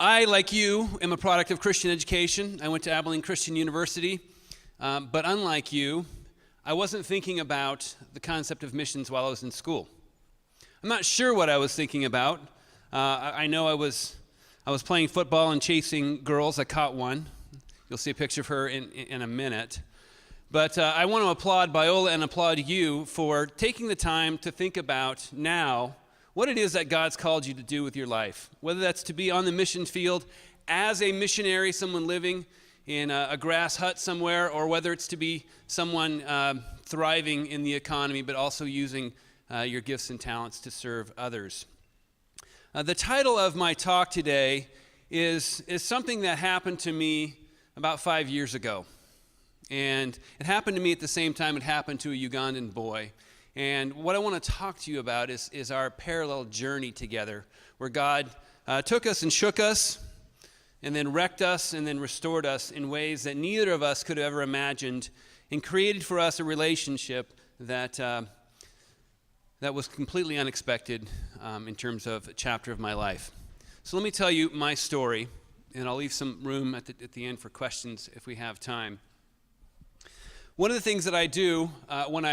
I, like you, am a product of Christian education. I went to Abilene Christian University, but unlike you, I wasn't thinking about the concept of missions while I was in school. I'm not sure what I was thinking about. I know I was playing football and chasing girls. I caught one. You'll see a picture of her in a minute. But I want to applaud Biola and applaud you for taking the time to think about now what it is that God's called you to do with your life, whether that's to be on the mission field as a missionary, someone living in a grass hut somewhere, or whether it's to be someone thriving in the economy, but also using your gifts and talents to serve others. The title of my talk today is something that happened to me about 5 years ago. And it happened to me at the same time it happened to a Ugandan boy. And what I want to talk to you about is our parallel journey together, where God took us and shook us, and then wrecked us, and then restored us in ways that neither of us could have ever imagined, and created for us a relationship that was completely unexpected in terms of a chapter of my life. So let me tell you my story, and I'll leave some room at the end for questions if we have time. One of the things that I do when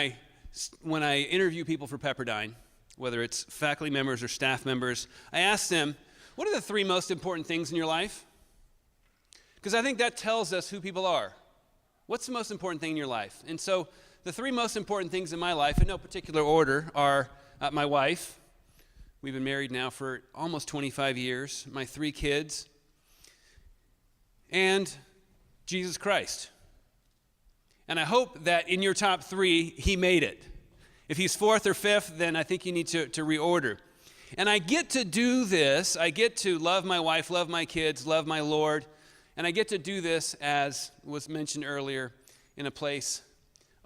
I interview people for Pepperdine, whether it's faculty members or staff members, I ask them, what are the three most important things in your life? Because I think that tells us who people are. What's the most important thing in your life? And so the three most important things in my life, in no particular order, are my wife. We've been married now for almost 25 years. My 3 kids. And Jesus Christ. And I hope that in your top 3, he made it. If he's 4th or 5th, then I think you need to reorder. And I get to do this. I get to love my wife, love my kids, love my Lord. And I get to do this, as was mentioned earlier, in a place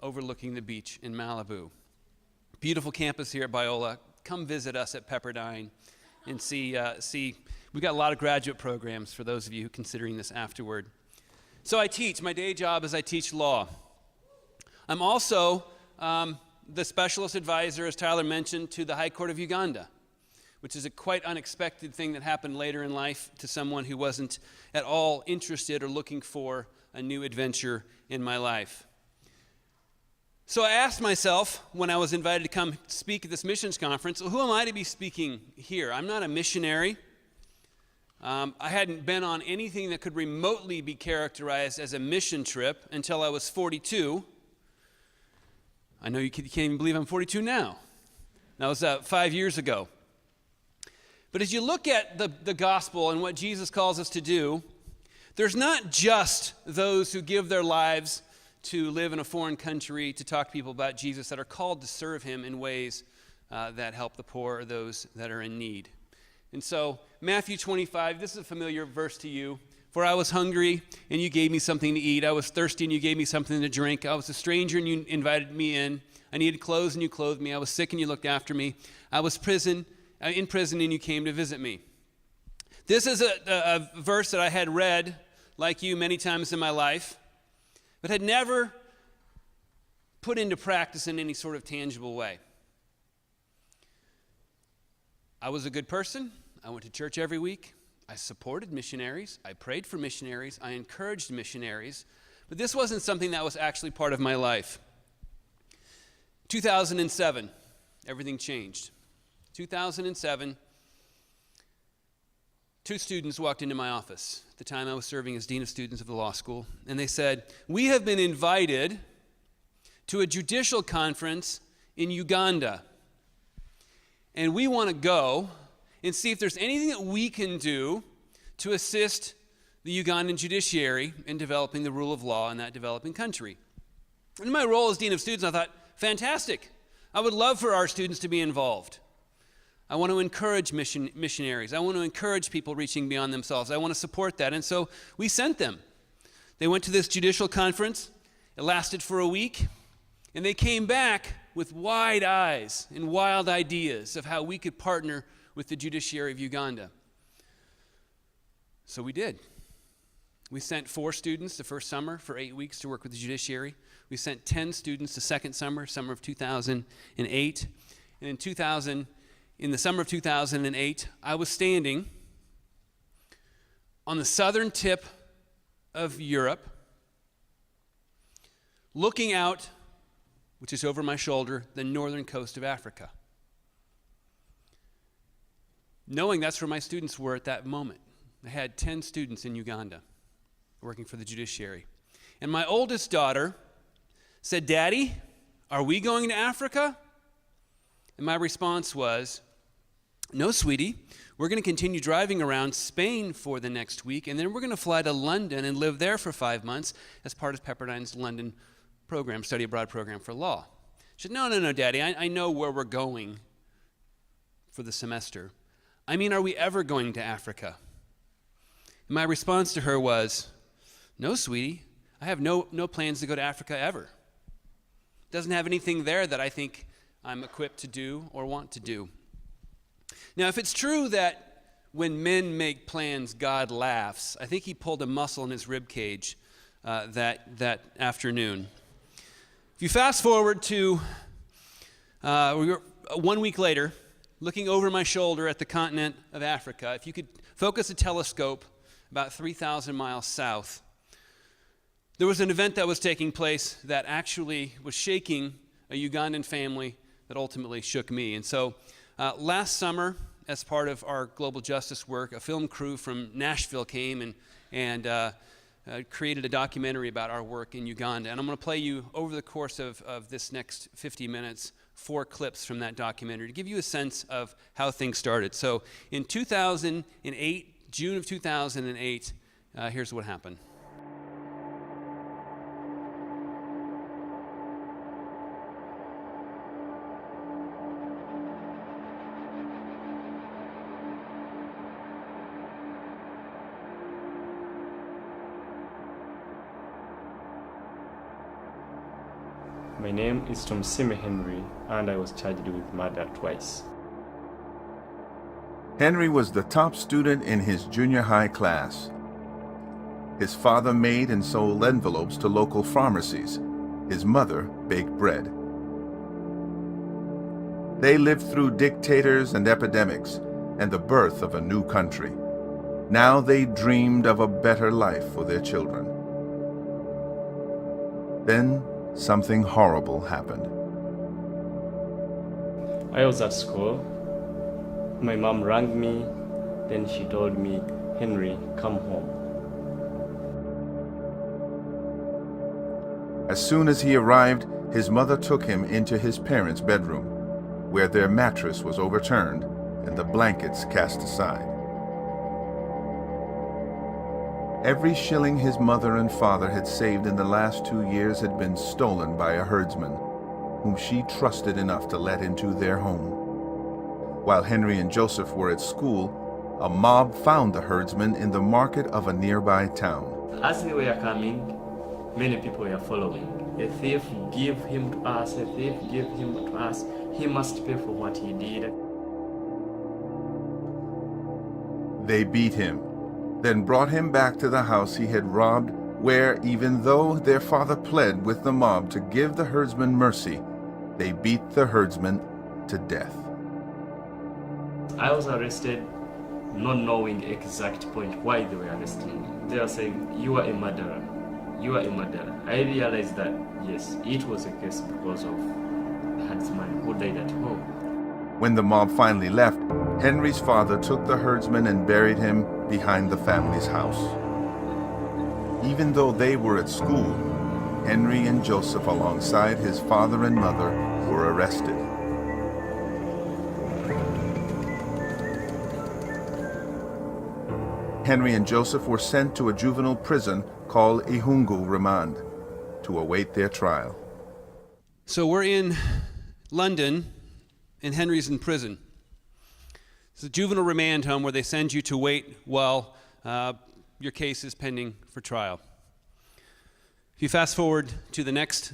overlooking the beach in Malibu. Beautiful campus here at Biola. Come visit us at Pepperdine and see. We've got a lot of graduate programs for those of you who are considering this afterward. So I teach. My day job is I teach law. I'm also the specialist advisor, as Tyler mentioned, to the High Court of Uganda, which is a quite unexpected thing that happened later in life to someone who wasn't at all interested or looking for a new adventure in my life. So I asked myself when I was invited to come speak at this missions conference, who am I to be speaking here? I'm not a missionary. I hadn't been on anything that could remotely be characterized as a mission trip until I was 42. I know you can't even believe I'm 42 now. That was 5 years ago. But as you look at the gospel and what Jesus calls us to do, there's not just those who give their lives to live in a foreign country to talk to people about Jesus that are called to serve him in ways that help the poor or those that are in need. And so Matthew 25, this is a familiar verse to you. For I was hungry, and you gave me something to eat. I was thirsty, and you gave me something to drink. I was a stranger, and you invited me in. I needed clothes, and you clothed me. I was sick, and you looked after me. I was in prison, and you came to visit me. This is a verse that I had read, like you, many times in my life, but had never put into practice in any sort of tangible way. I was a good person. I went to church every week. I supported missionaries. I prayed for missionaries. I encouraged missionaries. But this wasn't something that was actually part of my life. 2007, everything changed. 2007, 2 students walked into my office. At the time I was serving as Dean of Students of the law school. And they said, we have been invited to a judicial conference in Uganda. And we want to go and see if there's anything that we can do to assist the Ugandan judiciary in developing the rule of law in that developing country. In my role as Dean of Students, I thought, fantastic. I would love for our students to be involved. I want to encourage missionaries. I want to encourage people reaching beyond themselves. I want to support that. And so we sent them. They went to this judicial conference. It lasted for a week. And they came back with wide eyes and wild ideas of how we could partner with the judiciary of Uganda. So we did. We sent 4 students the first summer for 8 weeks to work with the judiciary. We sent 10 students the second summer of 2008. And in the summer of 2008, I was standing on the southern tip of Europe, looking out, which is over my shoulder, the northern coast of Africa. Knowing that's where my students were at that moment. I had 10 students in Uganda working for the judiciary. And my oldest daughter said, "Daddy, are we going to Africa?" And my response was, "No, sweetie. We're going to continue driving around Spain for the next week, and then we're going to fly to London and live there for 5 months as part of Pepperdine's London program, study abroad program for law." She said, No, Daddy, I know where we're going for the semester. I mean, are we ever going to Africa? And my response to her was, "No, sweetie, I have no plans to go to Africa ever. Doesn't have anything there that I think I'm equipped to do or want to do." Now, if it's true that when men make plans, God laughs, I think he pulled a muscle in his rib cage that afternoon. If you fast forward to 1 week later, looking over my shoulder at the continent of Africa, if you could focus a telescope about 3,000 miles south, there was an event that was taking place that actually was shaking a Ugandan family that ultimately shook me. And so last summer, as part of our global justice work, a film crew from Nashville came and created a documentary about our work in Uganda. And I'm going to play you, over the course of this next 50 minutes, 4 clips from that documentary to give you a sense of how things started. So in 2008, June of 2008, here's what happened. My name is Tomsime Henry, and I was charged with murder twice. Henry was the top student in his junior high class. His father made and sold envelopes to local pharmacies. His mother baked bread. They lived through dictators and epidemics and the birth of a new country. Now they dreamed of a better life for their children. Then something horrible happened. I was at school. My mom rang me. Then she told me, "Henry, come home." As soon as he arrived, his mother took him into his parents' bedroom, where their mattress was overturned and the blankets cast aside. Every shilling his mother and father had saved in the last 2 years had been stolen by a herdsman, whom she trusted enough to let into their home. While Henry and Joseph were at school, a mob found the herdsman in the market of a nearby town. As they were coming, many people were following. "A thief, give him to us. A thief, give him to us. He must pay for what he did." They beat him, then brought him back to the house he had robbed, where, even though their father pled with the mob to give the herdsman mercy, they beat the herdsman to death. I was arrested, not knowing exact point why they were arresting me. They were saying, "You are a murderer. You are a murderer." I realized that, yes, it was a case because of the herdsman who died at home. When the mob finally left, Henry's father took the herdsman and buried him behind the family's house. Even though they were at school, Henry and Joseph, alongside his father and mother, were arrested. Henry and Joseph were sent to a juvenile prison called IHungu remand to await their trial. So we're in London, and Henry's in prison. It's a juvenile remand home where they send you to wait while your case is pending for trial. If you fast forward to the next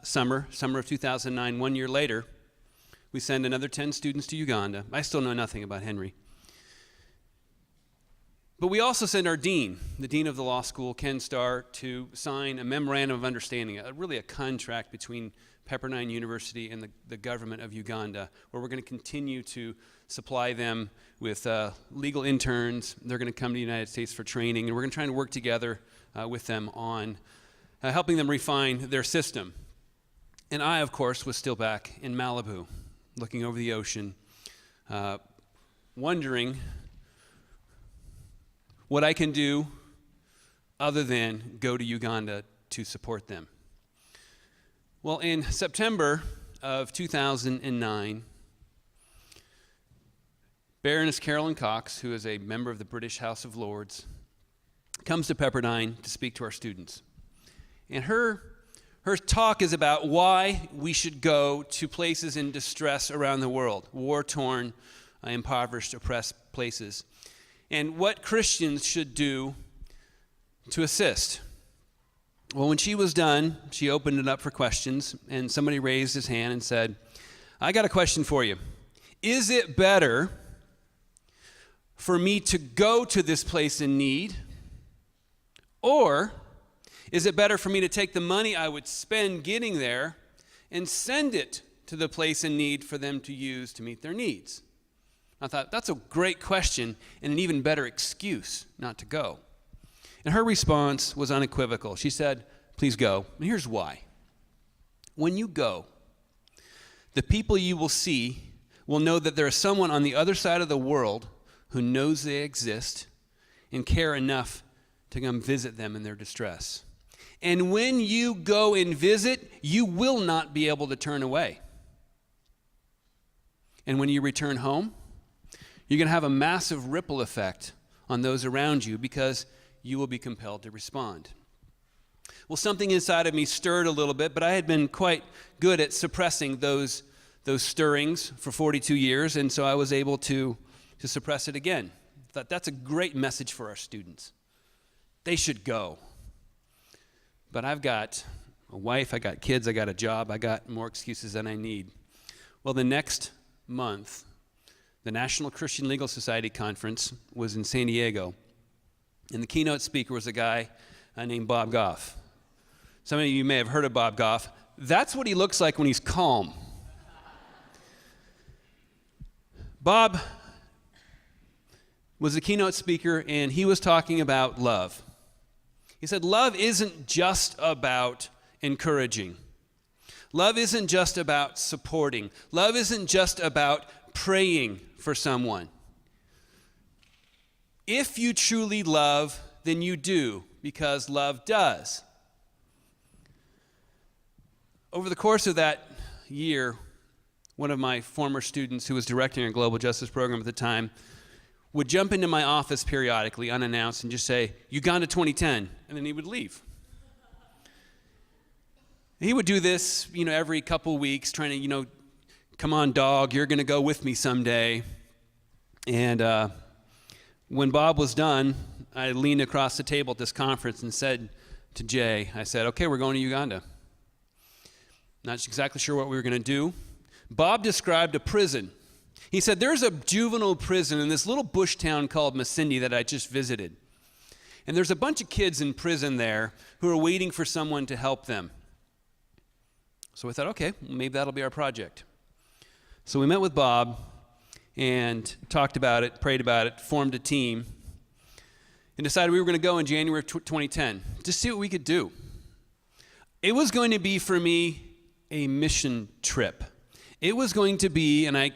summer of 2009, 1 year later, we send another 10 students to Uganda. I still know nothing about Henry. But we also send our dean, the dean of the law school, Ken Starr, to sign a memorandum of understanding, really a contract between Pepperdine University and the government of Uganda, where we're going to continue to supply them with legal interns. They're going to come to the United States for training, and we're going to try to work together with them on helping them refine their system. And I, of course, was still back in Malibu, looking over the ocean, wondering what I can do other than go to Uganda to support them. Well, in September of 2009, Baroness Carolyn Cox, who is a member of the British House of Lords, comes to Pepperdine to speak to our students. And her talk is about why we should go to places in distress around the world, war-torn, impoverished, oppressed places, and what Christians should do to assist. Well, when she was done, she opened it up for questions, and somebody raised his hand and said, I got a question for you. Is it better for me to go to this place in need, or is it better for me to take the money I would spend getting there and send it to the place in need for them to use to meet their needs? I thought, that's a great question and an even better excuse not to go. And her response was unequivocal. She said, please go. And here's why. When you go, the people you will see will know that there is someone on the other side of the world who knows they exist and care enough to come visit them in their distress. And when you go and visit, you will not be able to turn away. And when you return home, you're going to have a massive ripple effect on those around you because you will be compelled to respond. Well, something inside of me stirred a little bit, but I had been quite good at suppressing those stirrings for 42 years, and so I was able to suppress it again. I thought that's a great message for our students. They should go. But I've got a wife, I got kids, I got a job, I got more excuses than I need. Well, the next month, the National Christian Legal Society Conference was in San Diego. And the keynote speaker was a guy named Bob Goff. Some of you may have heard of Bob Goff. That's what he looks like when he's calm. Bob was the keynote speaker, and he was talking about love. He said, love isn't just about encouraging. Love isn't just about supporting. Love isn't just about praying for someone. If you truly love, then you do, because love does. Over the course of that year, one of my former students who was directing our global justice program at the time would jump into my office periodically, unannounced, and just say, Uganda 2010, and then he would leave. He would do this, every couple weeks, trying to, come on, dog, you're going to go with me someday. And when Bob was done, I leaned across the table at this conference and said to Jay, I said, okay, we're going to Uganda. Not exactly sure what we were going to do. Bob described a prison. He said, there's a juvenile prison in this little bush town called Masindi that I just visited. And there's a bunch of kids in prison there who are waiting for someone to help them. So we thought, okay, maybe that'll be our project. So we met with Bob and talked about it, prayed about it, formed a team, and decided we were going to go in January of 2010 to see what we could do. It was going to be, for me, a mission trip. It was going to be, and I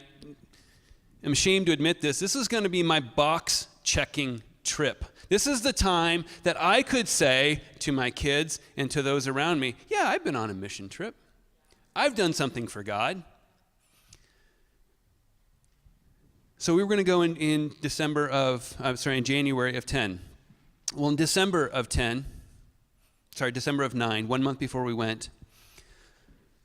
am ashamed to admit this is going to be my box-checking trip. This is the time that I could say to my kids and to those around me, yeah, I've been on a mission trip. I've done something for God. So we were going to go in January of 10. Well, in December of 9, 1 month before we went,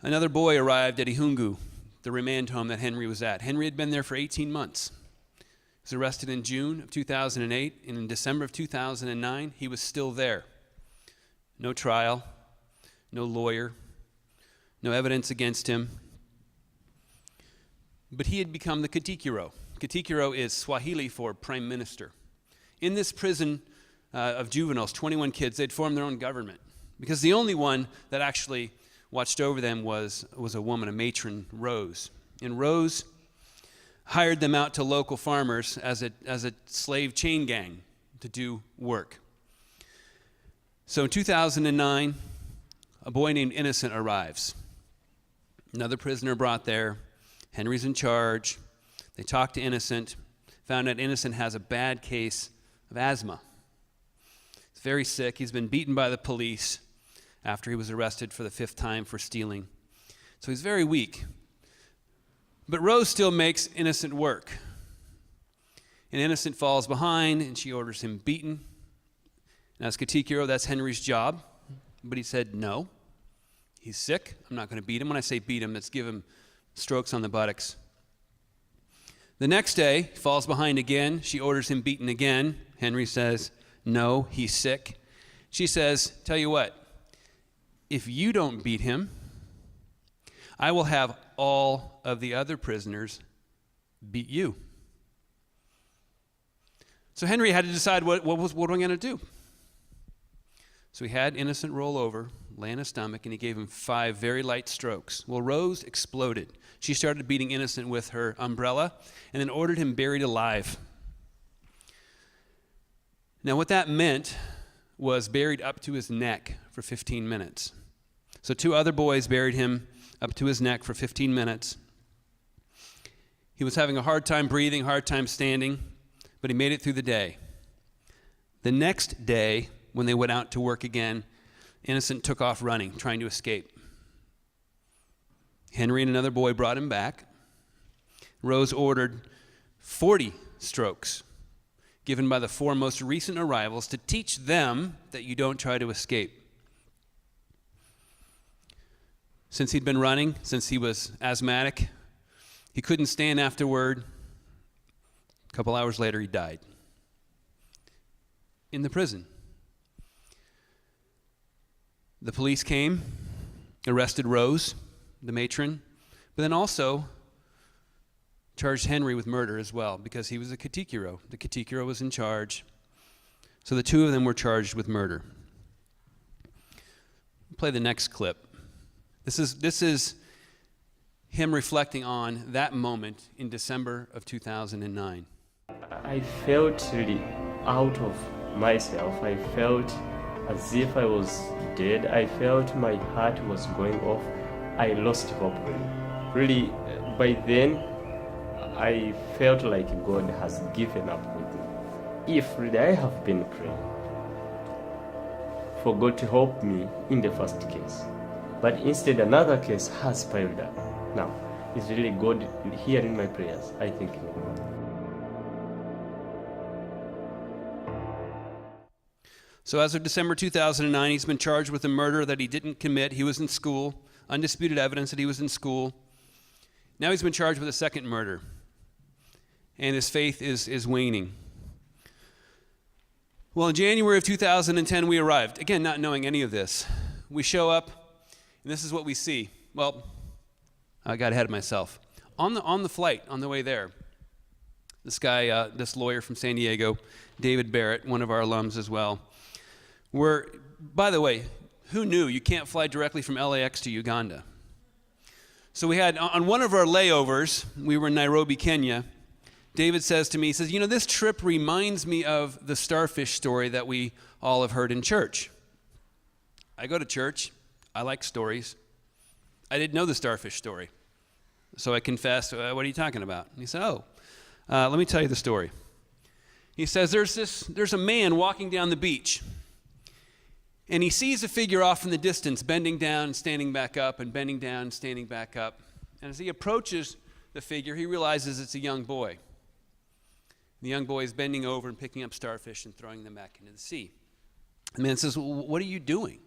another boy arrived at IHungu, the remand home that Henry was at. Henry had been there for 18 months. He was arrested in June of 2008, and in December of 2009, he was still there. No trial, no lawyer, no evidence against him. But he had become the Katikiro. Katikiro is Swahili for prime minister. In this prison of juveniles, 21 kids, they'd formed their own government because the only one that actually watched over them was a woman, a matron, Rose. And Rose hired them out to local farmers as a slave chain gang to do work. So in 2009, a boy named Innocent arrives. Another prisoner brought there. Henry's in charge. They talked to Innocent, found out Innocent has a bad case of asthma. He's very sick. He's been beaten by the police after he was arrested for the 5th time for stealing. So he's very weak. But Rose still makes Innocent work. And Innocent falls behind, and she orders him beaten. And as Katikiro, that's Henry's job. But he said, no, he's sick. I'm not going to beat him. When I say beat him, that's give him strokes on the buttocks. The next day, he falls behind again. She orders him beaten again. Henry says, no, he's sick. She says, tell you what, if you don't beat him, I will have all of the other prisoners beat you. So Henry had to decide what am I going to do? So he had Innocent roll over, lay on his stomach, and he gave him 5 very light strokes. Well, Rose exploded. She started beating Innocent with her umbrella and then ordered him buried alive. Now, what that meant was buried up to his neck for 15 minutes. So 2 other boys buried him up to his neck for 15 minutes. He was having a hard time breathing, hard time standing, but he made it through the day. The next day, when they went out to work again, Innocent took off running, trying to escape. Henry and another boy brought him back. Rose ordered 40 strokes given by the 4 most recent arrivals to teach them that you don't try to escape. Since he'd been running, since he was asthmatic, he couldn't stand afterward. A couple hours later, he died in the prison. The police came, arrested Rose, the matron, but then also charged Henry with murder as well because he was a katikiro. The katikiro was in charge. So the 2 of them were charged with murder. Play the next clip. This is him reflecting on that moment in December of 2009. I felt really out of myself. I felt as if I was dead. I felt my heart was going off. I lost hope. Really, by then, I felt like God has given up with me. If really I have been praying for God to help me in the first case, but instead another case has piled up. Now, is really God hearing my prayers? I think no. So as of December 2009, he's been charged with a murder that he didn't commit. He was in school, undisputed evidence that he was in school. Now he's been charged with a second murder, and his faith is waning. Well, in January of 2010, we arrived. Again, not knowing any of this. We show up, and this is what we see. Well, I got ahead of myself. On the flight, on the way there, this guy, this lawyer from San Diego, David Barrett, one of our alums as well, by the way, who knew you can't fly directly from LAX to Uganda? So we had, on one of our layovers, we were in Nairobi, Kenya. David says to me, he says, this trip reminds me of the starfish story that we all have heard in church. I go to church. I like stories. I didn't know the starfish story. So I confessed, what are you talking about? And he said, let me tell you the story. He says, there's a man walking down the beach. And he sees a figure off in the distance, bending down and standing back up, and bending down and standing back up. And as he approaches the figure, he realizes it's a young boy. The young boy is bending over and picking up starfish and throwing them back into the sea. The man says, what are you doing?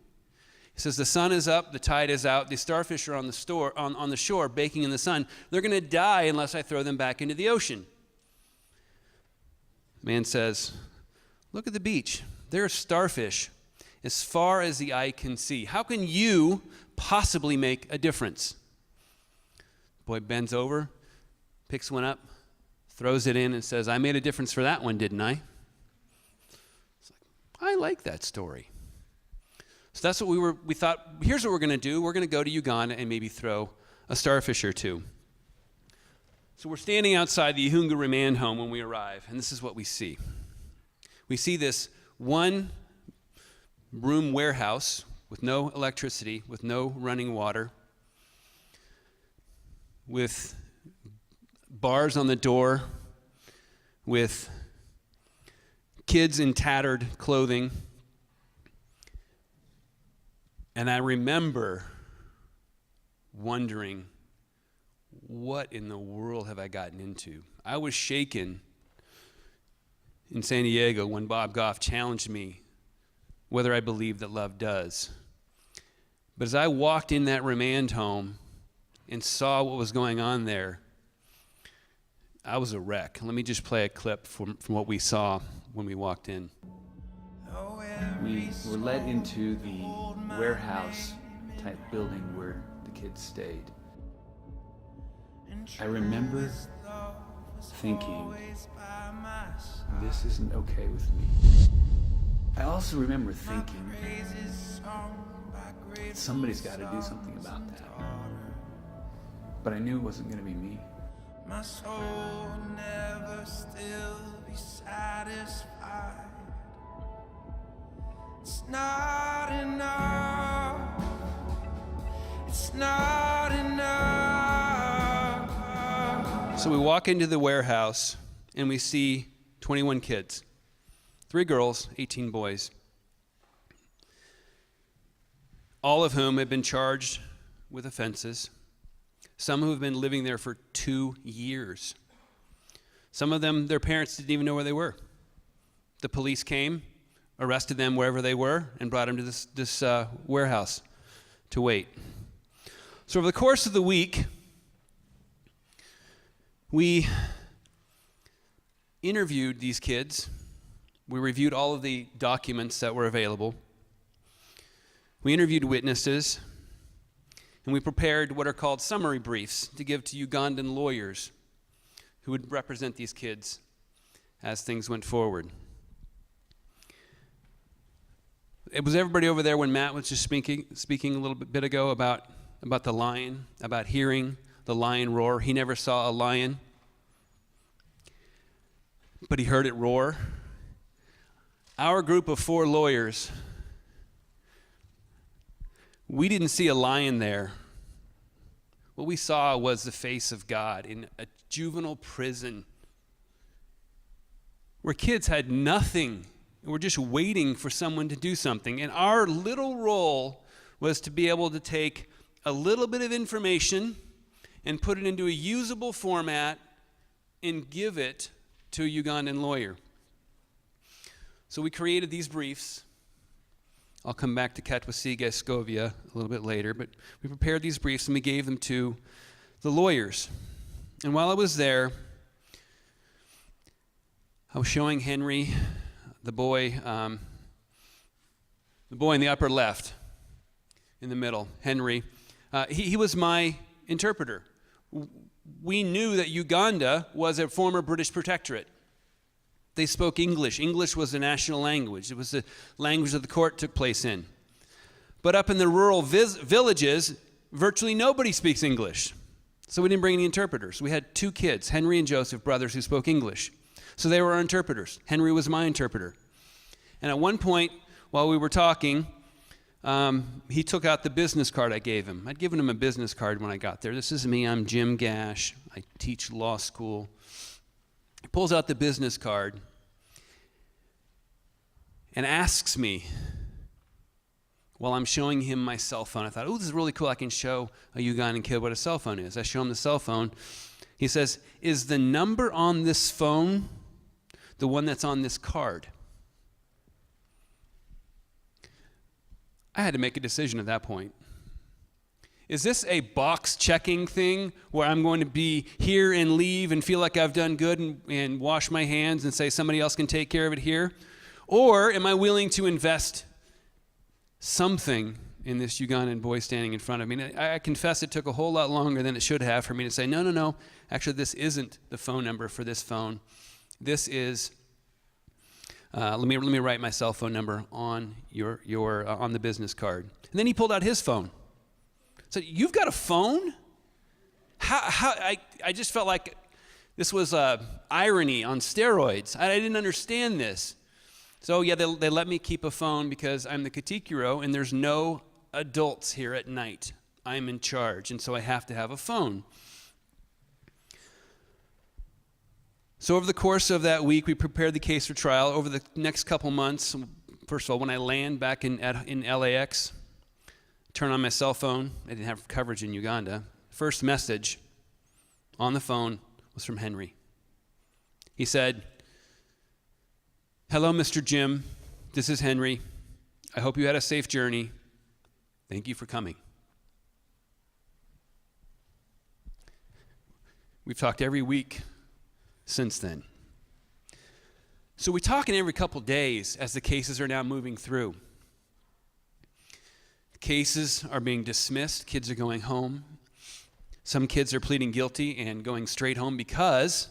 He says, the sun is up, the tide is out, the starfish are on the shore baking in the sun. They're going to die unless I throw them back into the ocean. The man says, look at the beach. There are starfish as far as the eye can see. How can you possibly make a difference? The boy bends over, picks one up, throws it in, and says, I made a difference for that one, didn't I? It's like, I like that story. So that's what we thought, here's what we're going to do. We're going to go to Uganda and maybe throw a starfish or two. So we're standing outside the IHungu remand home when we arrive, and this is what we see. We see this one-room warehouse with no electricity, with no running water, with bars on the door, with kids in tattered clothing. And I remember wondering, what in the world have I gotten into? I was shaken in San Diego when Bob Goff challenged me whether I believed that love does. But as I walked in that remand home and saw what was going on there, I was a wreck. Let me just play a clip from what we saw when we walked in. We were led into the warehouse type building where the kids stayed. I remember thinking, this isn't okay with me. I also remember thinking, somebody's got to do something about that. But I knew it wasn't going to be me. My soul will never still be satisfied. It's not enough. It's not enough. So we walk into the warehouse and we see 21 kids. 3 girls, 18 boys. All of whom have been charged with offenses. Some who have been living there for 2 years. Some of them, their parents didn't even know where they were. The police came, arrested them wherever they were, and brought them to this warehouse to wait. So over the course of the week, we interviewed these kids. We reviewed all of the documents that were available. We interviewed witnesses. And we prepared what are called summary briefs to give to Ugandan lawyers who would represent these kids as things went forward. It was everybody over there when Matt was just speaking a little bit ago about the lion, about hearing the lion roar. He never saw a lion, but he heard it roar. Our group of 4 lawyers, we didn't see a lion there. What we saw was the face of God in a juvenile prison where kids had nothing and were just waiting for someone to do something. And our little role was to be able to take a little bit of information and put it into a usable format and give it to a Ugandan lawyer. So we created these briefs. I'll come back to Katwasiga Scovia a little bit later, but we prepared these briefs and we gave them to the lawyers. And while I was there, I was showing Henry, the boy in the upper left, in the middle, Henry. He was my interpreter. We knew that Uganda was a former British protectorate. They spoke English. English was the national language. It was the language that the court took place in. But up in the rural villages, virtually nobody speaks English. So we didn't bring any interpreters. We had 2 kids, Henry and Joseph, brothers who spoke English. So they were our interpreters. Henry was my interpreter. And at one point, while we were talking, he took out the business card I gave him. I'd given him a business card when I got there. This is me. I'm Jim Gash. I teach law school. He pulls out the business card and asks me, while I'm showing him my cell phone, I thought, oh, this is really cool. I can show a Ugandan kid what a cell phone is. I show him the cell phone. He says, is the number on this phone the one that's on this card? I had to make a decision at that point. Is this a box checking thing where I'm going to be here and leave and feel like I've done good and wash my hands and say somebody else can take care of it here? Or am I willing to invest something in this Ugandan boy standing in front of me? I confess it took a whole lot longer than it should have for me to say, no. Actually, this isn't the phone number for this phone. This is let me write my cell phone number on your on the business card. And then he pulled out his phone. So you've got a phone? I just felt like this was irony on steroids. I didn't understand this. So yeah, they let me keep a phone because I'm the katikiro and there's no adults here at night. I'm in charge, and so I have to have a phone. So over the course of that week, we prepared the case for trial. Over the next couple months, first of all, when I land back in LAX, turn on my cell phone. I didn't have coverage in Uganda. First message on the phone was from Henry. He said, "Hello, Mr. Jim. This is Henry. I hope you had a safe journey. Thank you for coming." We've talked every week since then. So we're talking every couple days as the cases are now moving through. Cases are being dismissed. Kids are going home. Some kids are pleading guilty and going straight home because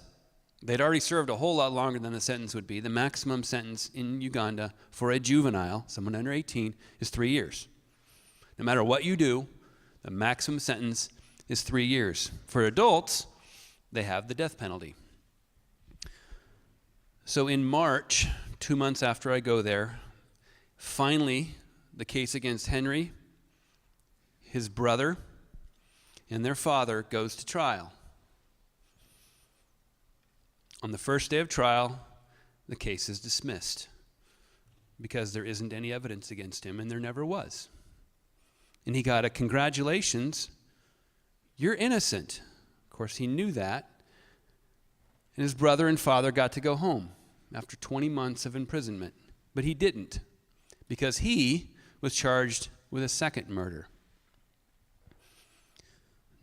they'd already served a whole lot longer than the sentence would be. The maximum sentence in Uganda for a juvenile, someone under 18, is 3 years. No matter what you do, the maximum sentence is 3 years. For adults, they have the death penalty. So in March, 2 months after I go there, finally, the case against Henry, his brother, and their father goes to trial. On the first day of trial, the case is dismissed because there isn't any evidence against him, and there never was. And he got a congratulations, you're innocent. Of course, he knew that. And his brother and father got to go home after 20 months of imprisonment. But he didn't, because he was charged with a second murder.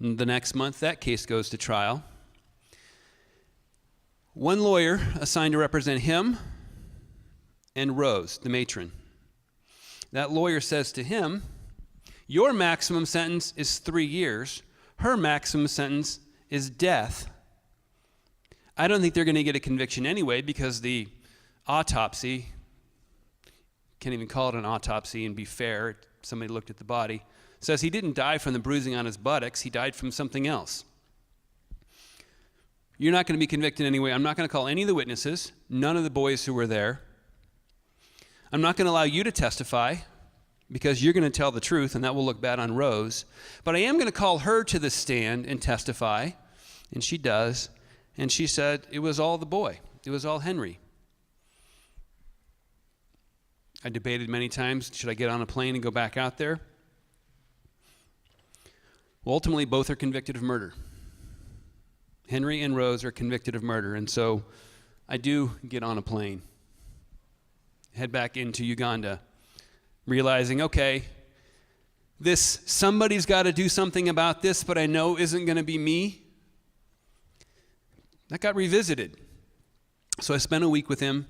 And the next month, that case goes to trial. One lawyer assigned to represent him and Rose, the matron. That lawyer says to him, "Your maximum sentence is 3 years. Her maximum sentence is death." I don't think they're going to get a conviction anyway because the autopsy, can't even call it an autopsy and be fair, somebody looked at the body, says he didn't die from the bruising on his buttocks, he died from something else. You're not going to be convicted anyway. I'm not going to call any of the witnesses, none of the boys who were there. I'm not going to allow you to testify because you're going to tell the truth and that will look bad on Rose. But I am going to call her to the stand and testify, and she does. And she said, it was all the boy. It was all Henry. I debated many times, should I get on a plane and go back out there? Well, ultimately, both are convicted of murder. Henry and Rose are convicted of murder. And so I do get on a plane, head back into Uganda, realizing, okay, somebody's got to do something about this, but I know isn't going to be me. That got revisited. So I spent a week with him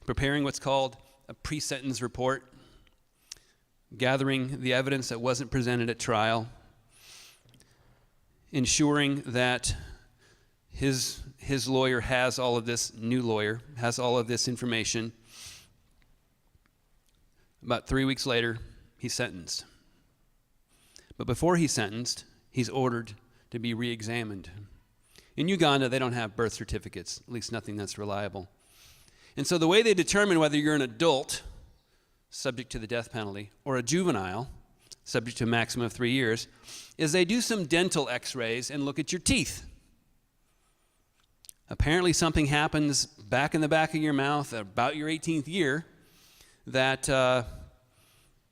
preparing what's called a pre-sentence report, gathering the evidence that wasn't presented at trial, ensuring that his lawyer has all of this, new lawyer, has all of this information. About 3 weeks later, he's sentenced. But before he's sentenced, he's ordered to be re-examined. In Uganda, they don't have birth certificates, at least nothing that's reliable. And so the way they determine whether you're an adult, subject to the death penalty, or a juvenile, subject to a maximum of 3 years, is they do some dental x-rays and look at your teeth. Apparently something happens back in the back of your mouth about your 18th year that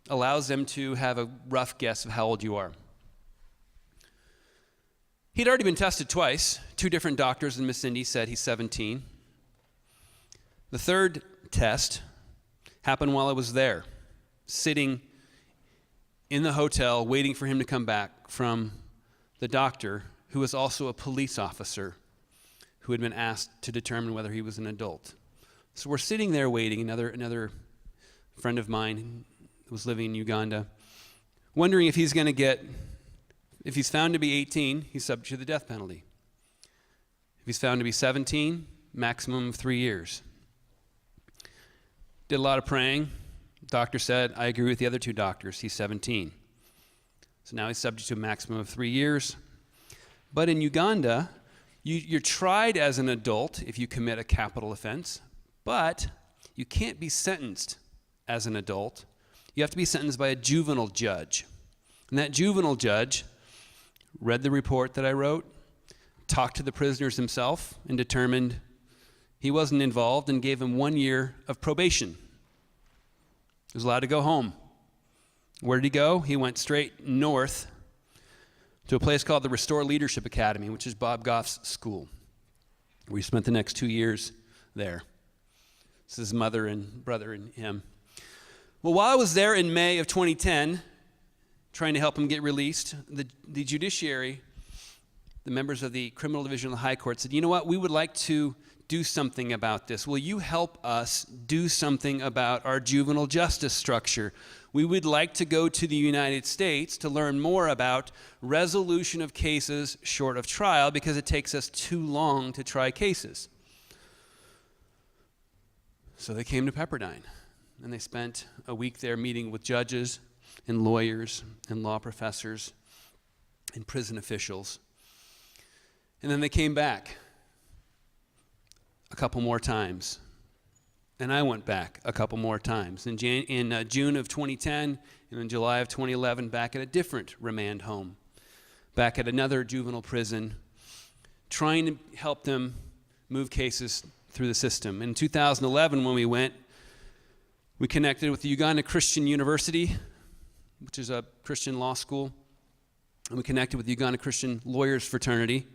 allows them to have a rough guess of how old you are. He'd already been tested twice. 2 different doctors, and Miss Cindy said he's 17. The third test happened while I was there, sitting in the hotel waiting for him to come back from the doctor, who was also a police officer who had been asked to determine whether he was an adult. So we're sitting there waiting, another friend of mine who was living in Uganda, wondering if he's going to get, if he's found to be 18, he's subject to the death penalty. If he's found to be 17, maximum of 3 years. Did a lot of praying. Doctor said, I agree with the other two doctors. He's 17. So now he's subject to a maximum of 3 years. But in Uganda, you're tried as an adult if you commit a capital offense, but you can't be sentenced as an adult. You have to be sentenced by a juvenile judge. And that juvenile judge read the report that I wrote, talked to the prisoners himself, and determined he wasn't involved and gave him 1 year of probation. He was allowed to go home. Where did he go? He went straight north to a place called the Restore Leadership Academy, which is Bob Goff's school. We spent the next 2 years there. This is his mother and brother and him. Well, while I was there in May of 2010, trying to help him get released, the judiciary, the members of the criminal division of the high court said, you know what, we would like to do something about this. Will you help us do something about our juvenile justice structure? We would like to go to the United States to learn more about resolution of cases short of trial because it takes us too long to try cases. So they came to Pepperdine, and they spent a week there meeting with judges and lawyers and law professors and prison officials. And then they came back a couple more times. And I went back a couple more times. In June of 2010 and in July of 2011, back at a different remand home, back at another juvenile prison, trying to help them move cases through the system. In 2011, when we went, we connected with the Uganda Christian University, which is a Christian law school, and we connected with the Uganda Christian Lawyers Fraternity,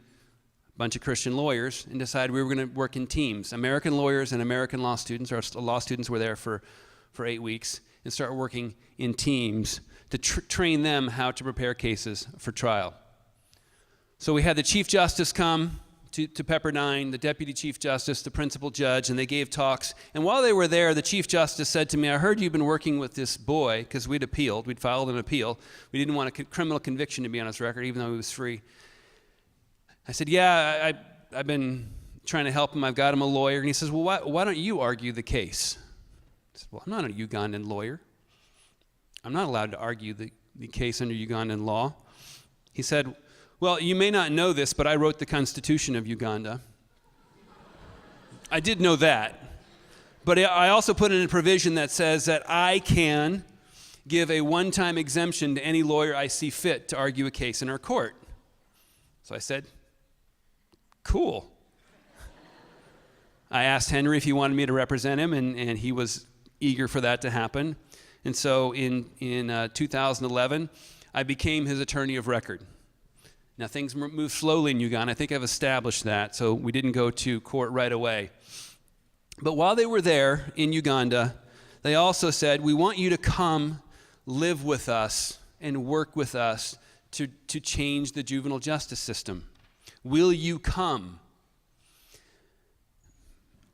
bunch of Christian lawyers, and decided we were going to work in teams. American lawyers and American law students, our law students were there for 8 weeks, and start working in teams to train them how to prepare cases for trial. So we had the Chief Justice come to Pepperdine, the Deputy Chief Justice, the Principal Judge, and they gave talks. And while they were there, the Chief Justice said to me, I heard you've been working with this boy, because we'd filed an appeal. We didn't want a criminal conviction to be on his record, even though he was free. I said, yeah, I've been trying to help him. I've got him a lawyer. And he says, well, why don't you argue the case? I said, well, I'm not a Ugandan lawyer. I'm not allowed to argue the case under Ugandan law. He said, well, you may not know this, but I wrote the Constitution of Uganda. I did know that. But I also put in a provision that says that I can give a one-time exemption to any lawyer I see fit to argue a case in our court. So I said, cool. I asked Henry if he wanted me to represent him, and he was eager for that to happen. And so in 2011, I became his attorney of record. Now, things move slowly in Uganda. I think I've established that, so we didn't go to court right away. But while they were there in Uganda, they also said, we want you to come live with us and work with us to change the juvenile justice system. Will you come?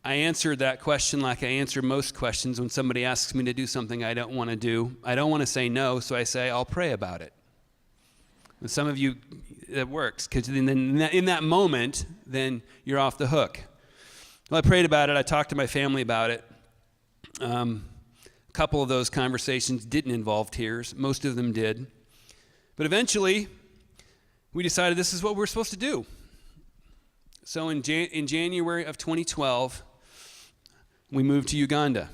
I answered that question like I answer most questions when somebody asks me to do something I don't want to do. I don't want to say no, so I say, I'll pray about it. And some of you, it works, because in that moment, then you're off the hook. Well, I prayed about it. I talked to my family about it. A couple of those conversations didn't involve tears. Most of them did. But eventually, we decided this is what we're supposed to do. So in January of 2012, we moved to Uganda.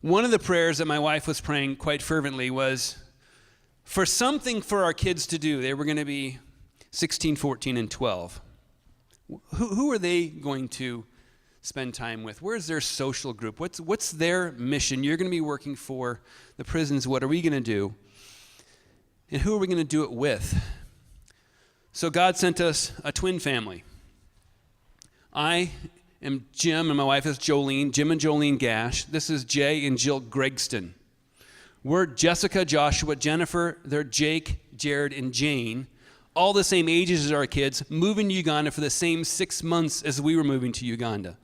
One of the prayers that my wife was praying quite fervently was for something for our kids to do. They were going to be 16, 14, and 12. Who are they going to spend time with? Where's their social group? What's their mission? You're going to be working for the prisons. What are we going to do? And who are we going to do it with? So God sent us a twin family. I am Jim, and my wife is Jolene. Jim and Jolene Gash. This is Jay and Jill Gregston. We're Jessica, Joshua, Jennifer. They're Jake, Jared, and Jane. All the same ages as our kids, moving to Uganda for the same 6 months as we were moving to Uganda.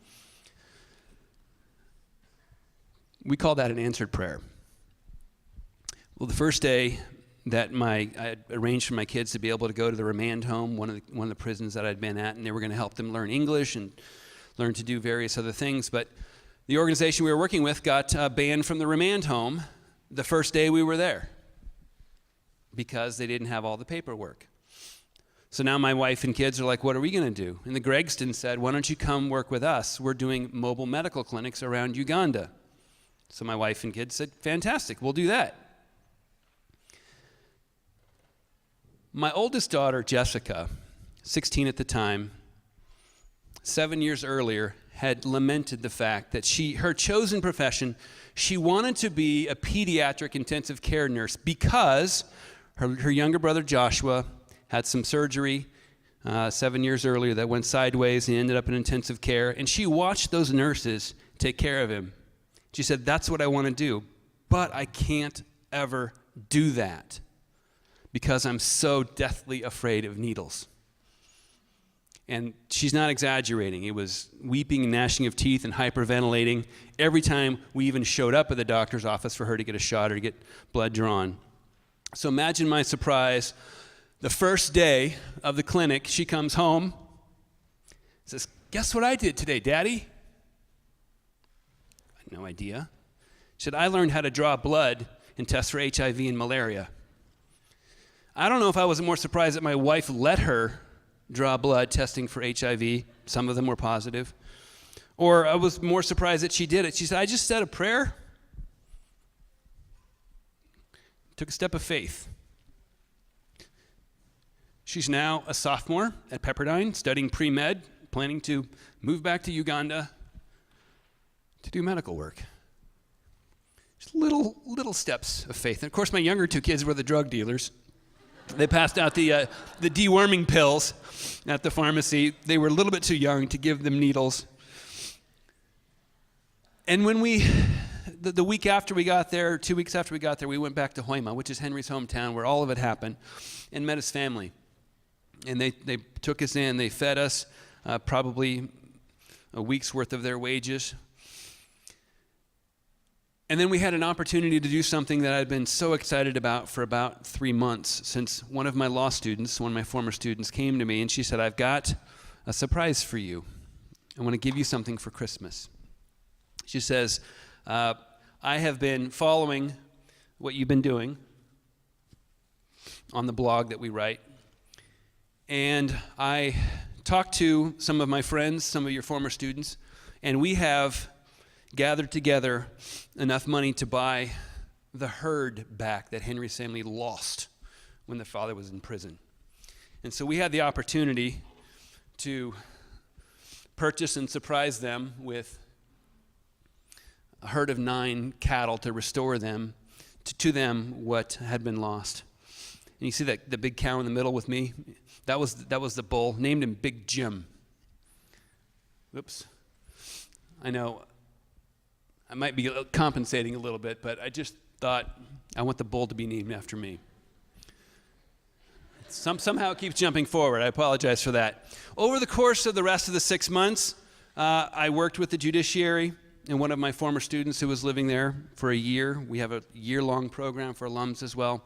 We call that an answered prayer. Well, the first day that I had arranged for my kids to be able to go to the remand home, one of the prisons that I'd been at, and they were going to help them learn English and learn to do various other things. But The organization we were working with got banned from the remand home the first day we were there because they didn't have all the paperwork. So now my wife and kids are like, what are we going to do? And the Gregston said, why don't you come work with us? We're doing mobile medical clinics around Uganda. So my wife and kids said, fantastic, we'll do that. My oldest daughter, Jessica, 16 at the time, 7 years earlier, had lamented the fact that her chosen profession, she wanted to be a pediatric intensive care nurse because her younger brother, Joshua, had some surgery 7 years earlier that went sideways and ended up in intensive care, and she watched those nurses take care of him. She said, that's what I want to do, but I can't ever do that because I'm so deathly afraid of needles. And she's not exaggerating. It was weeping and gnashing of teeth and hyperventilating every time we even showed up at the doctor's office for her to get a shot or to get blood drawn. So imagine my surprise. The first day of the clinic, she comes home, says, guess what I did today, Daddy? I had no idea. She said, I learned how to draw blood and test for HIV and malaria. I don't know if I was more surprised that my wife let her draw blood testing for HIV. Some of them were positive. Or I was more surprised that she did it. She said, I just said a prayer. Took a step of faith. She's now a sophomore at Pepperdine, studying pre-med, planning to move back to Uganda to do medical work. Just little steps of faith. And of course, my younger two kids were the drug dealers. They passed out the deworming pills at the pharmacy. They were a little bit too young to give them needles. And when the week after we got there, 2 weeks after we got there, we went back to Hoima, which is Henry's hometown, where all of it happened, and met his family. And they took us in. They fed us probably a week's worth of their wages. And then we had an opportunity to do something that I'd been so excited about for about 3 months, since one of my law students, one of my former students, came to me and she said, I've got a surprise for you. I want to give you something for Christmas. She says, I have been following what you've been doing on the blog that we write, and I talked to some of my friends, some of your former students, and we have gathered together enough money to buy the herd back that Henry's family lost when the father was in prison. And so we had the opportunity to purchase and surprise them with a herd of 9 cattle to restore them to them what had been lost. And you see that the big cow in the middle with me? That was the bull. Named him Big Jim. Oops. I know I might be compensating a little bit, but I just thought I want the bull to be named after me. Somehow it keeps jumping forward. I apologize for that. Over the course of the rest of the 6 months, I worked with the judiciary and one of my former students who was living there for a year. We have a year-long program for alums as well.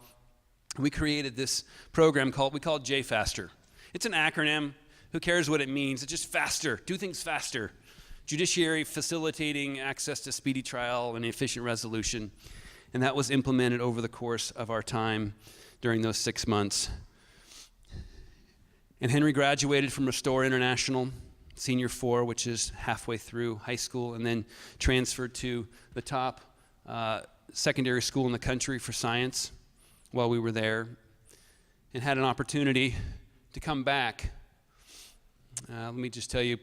We created this program we call it J-Faster. It's an acronym. Who cares what it means? It's just faster. Do things faster. Judiciary facilitating access to speedy trial and efficient resolution. And that was implemented over the course of our time during those 6 months. And Henry graduated from Restore International, Senior 4, which is halfway through high school, and then transferred to the top secondary school in the country for science while we were there, and had an opportunity to come back. Let me just tell you,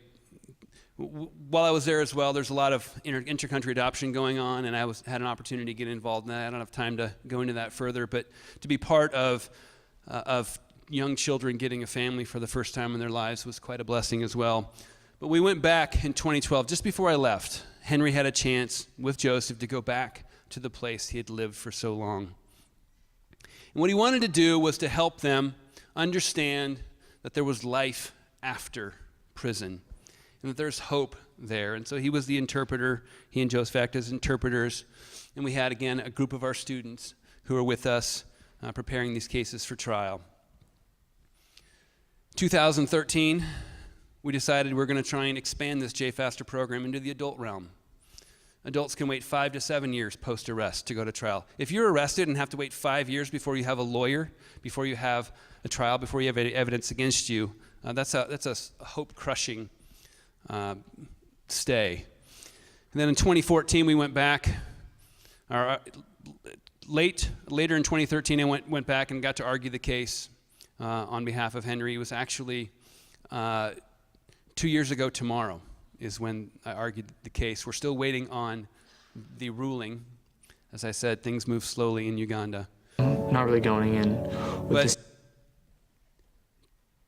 while I was there as well, there's a lot of inter-country adoption going on, and I had an opportunity to get involved in that. I don't have time to go into that further, but to be part of young children getting a family for the first time in their lives was quite a blessing as well. But we went back in 2012. Just before I left, Henry had a chance with Joseph to go back to the place he had lived for so long. And what he wanted to do was to help them understand that there was life after prison, and that there's hope there. And so he was the interpreter. He and Joseph acted as interpreters. And we had, again, a group of our students who were with us preparing these cases for trial. 2013, we decided we were going to try and expand this J-Faster program into the adult realm. Adults can wait 5 to 7 years post-arrest to go to trial. If you're arrested and have to wait 5 years before you have a lawyer, before you have a trial, before you have any evidence against you, that's a hope-crushing stay. And then in 2014, we went back. Later in 2013, I went back and got to argue the case on behalf of Henry. It was actually 2 years ago tomorrow is when I argued the case. We're still waiting on the ruling. As I said, things move slowly in Uganda. Not really going in with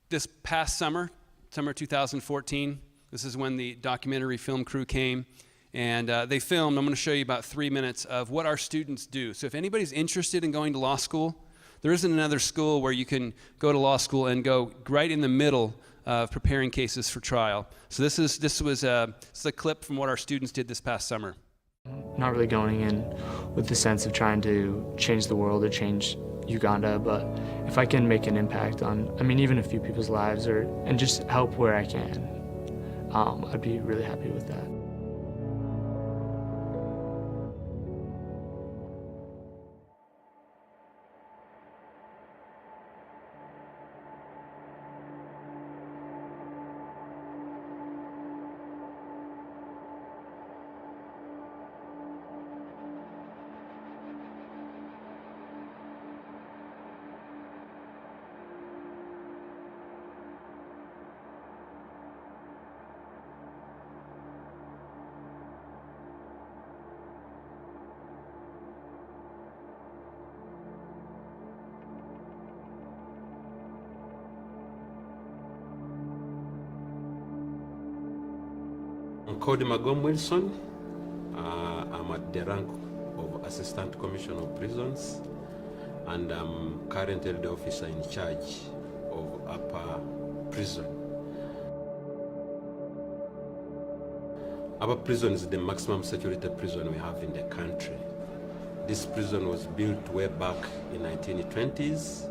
this past summer 2014, this is when the documentary film crew came, and they filmed. I'm going to show you about 3 minutes of what our students do. So if anybody's interested in going to law school, there isn't another school where you can go to law school and go right in the middle of preparing cases for trial. So this is a clip from what our students did this past summer. Not really going in with the sense of trying to change the world or change Uganda, but if I can make an impact on, even a few people's lives and just help where I can, I'd be really happy with that. I'm called Magom Wilson. I'm at the rank of Assistant Commissioner of Prisons, and I'm currently the officer in charge of Upper Prison. Upper Prison is the maximum security prison we have in the country. This prison was built way back in 1920s,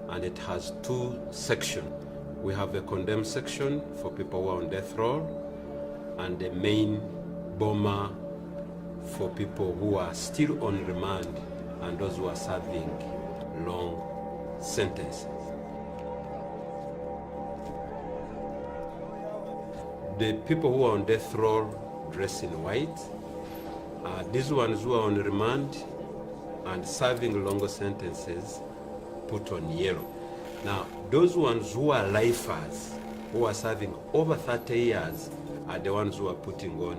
and it has 2 sections. We have a condemned section for people who are on death row, and the main bomber for people who are still on remand and those who are serving long sentences. The people who are on death row dress in white. These ones who are on remand and serving longer sentences put on yellow. Now, those ones who are lifers, who are serving over 30 years, are the ones who are putting on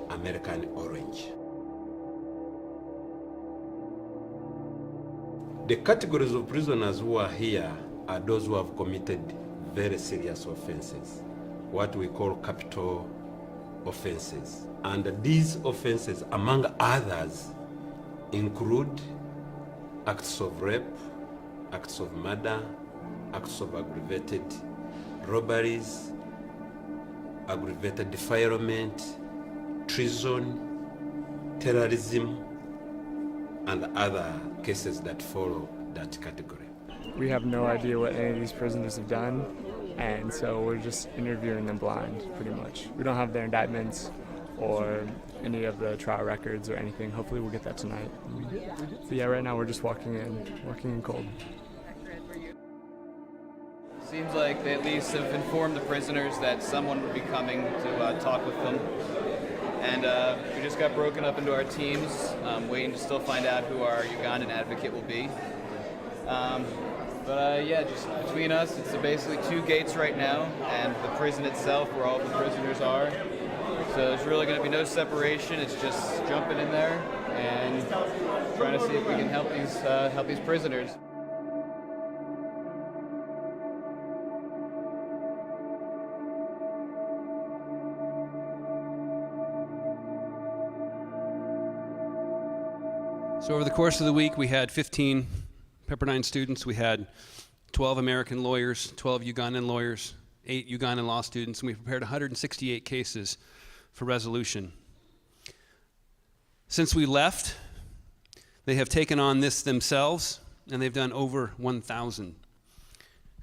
American orange. The categories of prisoners who are here are those who have committed very serious offenses, what we call capital offenses. And these offenses, among others, include acts of rape, acts of murder, acts of aggravated robberies, aggravated defilement, treason, terrorism, and other cases that follow that category. We have no idea what any of these prisoners have done, and so we're just interviewing them blind, pretty much. We don't have their indictments or any of the trial records or anything. Hopefully we'll get that tonight. But yeah, right now we're just walking in cold. Seems like they at least have informed the prisoners that someone would be coming to talk with them. And we just got broken up into our teams, waiting to still find out who our Ugandan advocate will be. Yeah, just between us, it's basically 2 gates right now, and the prison itself where all the prisoners are. So there's really going to be no separation. It's just jumping in there and trying to see if we can help these prisoners. So over the course of the week, we had 15 Pepperdine students. We had 12 American lawyers, 12 Ugandan lawyers, 8 Ugandan law students, and we prepared 168 cases for resolution. Since we left, they have taken on this themselves, and they've done over 1,000. And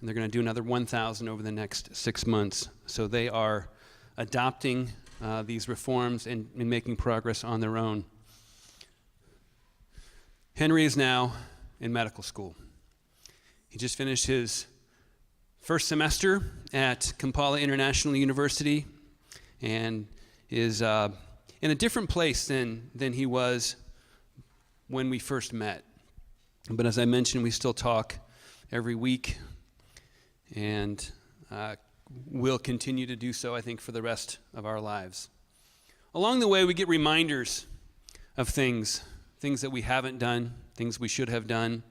they're going to do another 1,000 over the next 6 months. So they are adopting these reforms and making progress on their own. Henry is now in medical school. He just finished his first semester at Kampala International University and is in a different place than he was when we first met. But as I mentioned, we still talk every week, and we'll continue to do so, I think, for the rest of our lives. Along the way, we get reminders of things that we haven't done, things we should have done,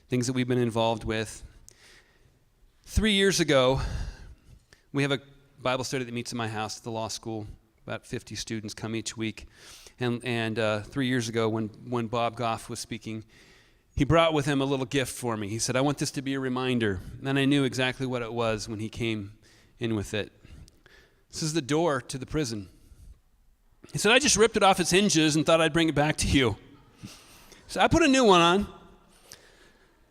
things that we've been involved with. 3 years ago, we have a Bible study that meets in my house at the law school. About 50 students come each week. And 3 years ago, when Bob Goff was speaking, he brought with him a little gift for me. He said, I want this to be a reminder. And I knew exactly what it was when he came in with it. This is the door to the prison. He said, I just ripped it off its hinges and thought I'd bring it back to you. So I put a new one on.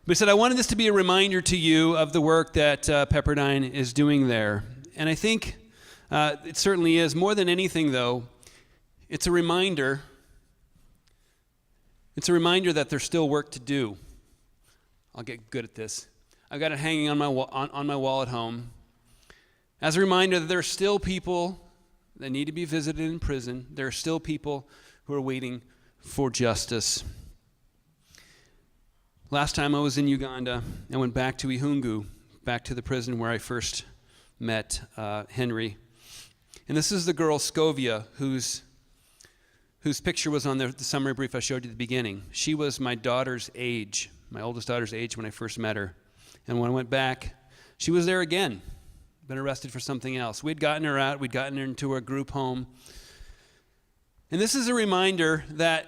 But he said, I wanted this to be a reminder to you of the work that Pepperdine is doing there. And I think it certainly is. More than anything, though, it's a reminder. It's a reminder that there's still work to do. I'll get good at this. I've got it hanging on my wall at home as a reminder that there are still people that need to be visited in prison. There are still people who are waiting for justice. Last time I was in Uganda, I went back to IHungu, back to the prison where I first met Henry. And this is the girl, Scovia, whose picture was on the summary brief I showed you at the beginning. She was my daughter's age, my oldest daughter's age when I first met her. And when I went back, she was there again, been arrested for something else. We'd gotten her out, we'd gotten her into a group home. And this is a reminder that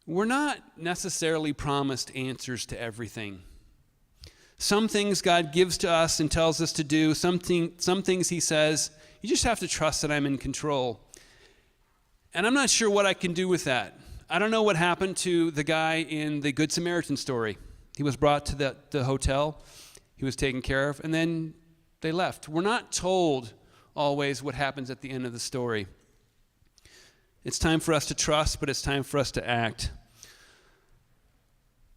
we're not necessarily promised answers to everything. Some things God gives to us and tells us to do. Some things he says, you just have to trust that I'm in control. And I'm not sure what I can do with that. I don't know what happened to the guy in the Good Samaritan story. He was brought to the hotel. He was taken care of, and then they left. We're not told always what happens at the end of the story. It's time for us to trust, but it's time for us to act.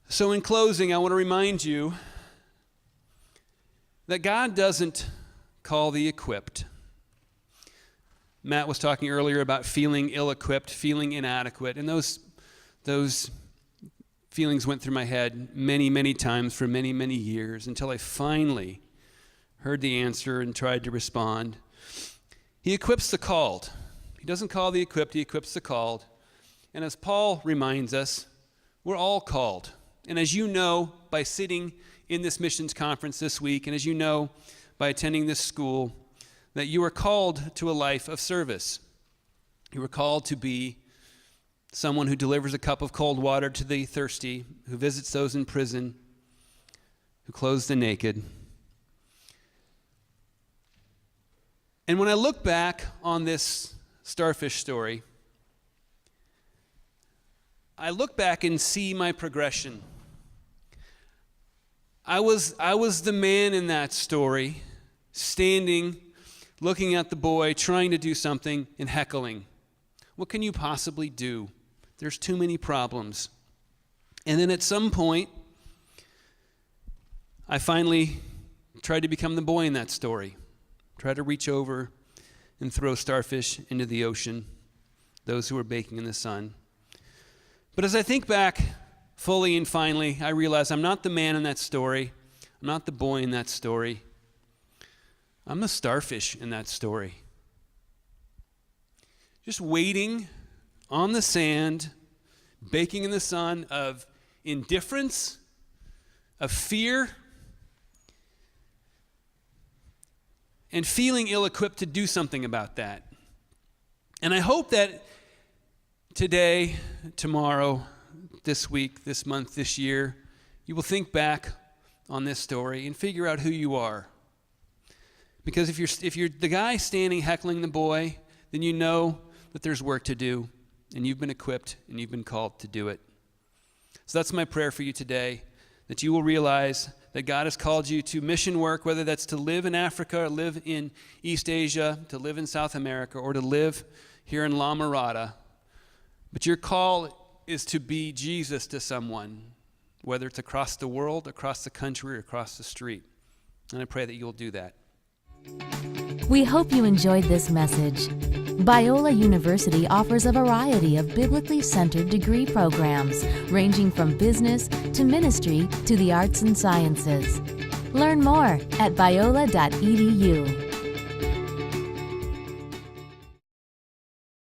So in closing, I want to remind you that God doesn't call the equipped. Matt was talking earlier about feeling ill-equipped, feeling inadequate, and those feelings went through my head many, many times for many, many years until I finally heard the answer and tried to respond. He equips the called. He doesn't call the equipped, he equips the called. And as Paul reminds us, we're all called. And as you know, by sitting in this missions conference this week, and as you know, by attending this school, that you are called to a life of service. You are called to be someone who delivers a cup of cold water to the thirsty, who visits those in prison, who clothes the naked. And when I look back on this starfish story, I look back and see my progression. I was the man in that story, standing, looking at the boy, trying to do something, and heckling. What can you possibly do? There's too many problems. And then at some point, I finally tried to become the boy in that story. Try to reach over and throw starfish into the ocean, those who were baking in the sun. But as I think back fully and finally, I realize I'm not the man in that story. I'm not the boy in that story. I'm the starfish in that story. Just waiting on the sand, baking in the sun of indifference, of fear, and feeling ill-equipped to do something about that. And I hope that today, tomorrow, this week, this month, this year, you will think back on this story and figure out who you are. Because if you're the guy standing heckling the boy, then you know that there's work to do, and you've been equipped and you've been called to do it. So that's my prayer for you today, that you will realize that God has called you to mission work, whether that's to live in Africa or live in East Asia, to live in South America, or to live here in La Mirada. But your call is to be Jesus to someone, whether it's across the world, across the country, or across the street. And I pray that you'll do that. We hope you enjoyed this message. Biola University offers a variety of biblically centered degree programs, ranging from business to ministry to the arts and sciences. Learn more at biola.edu.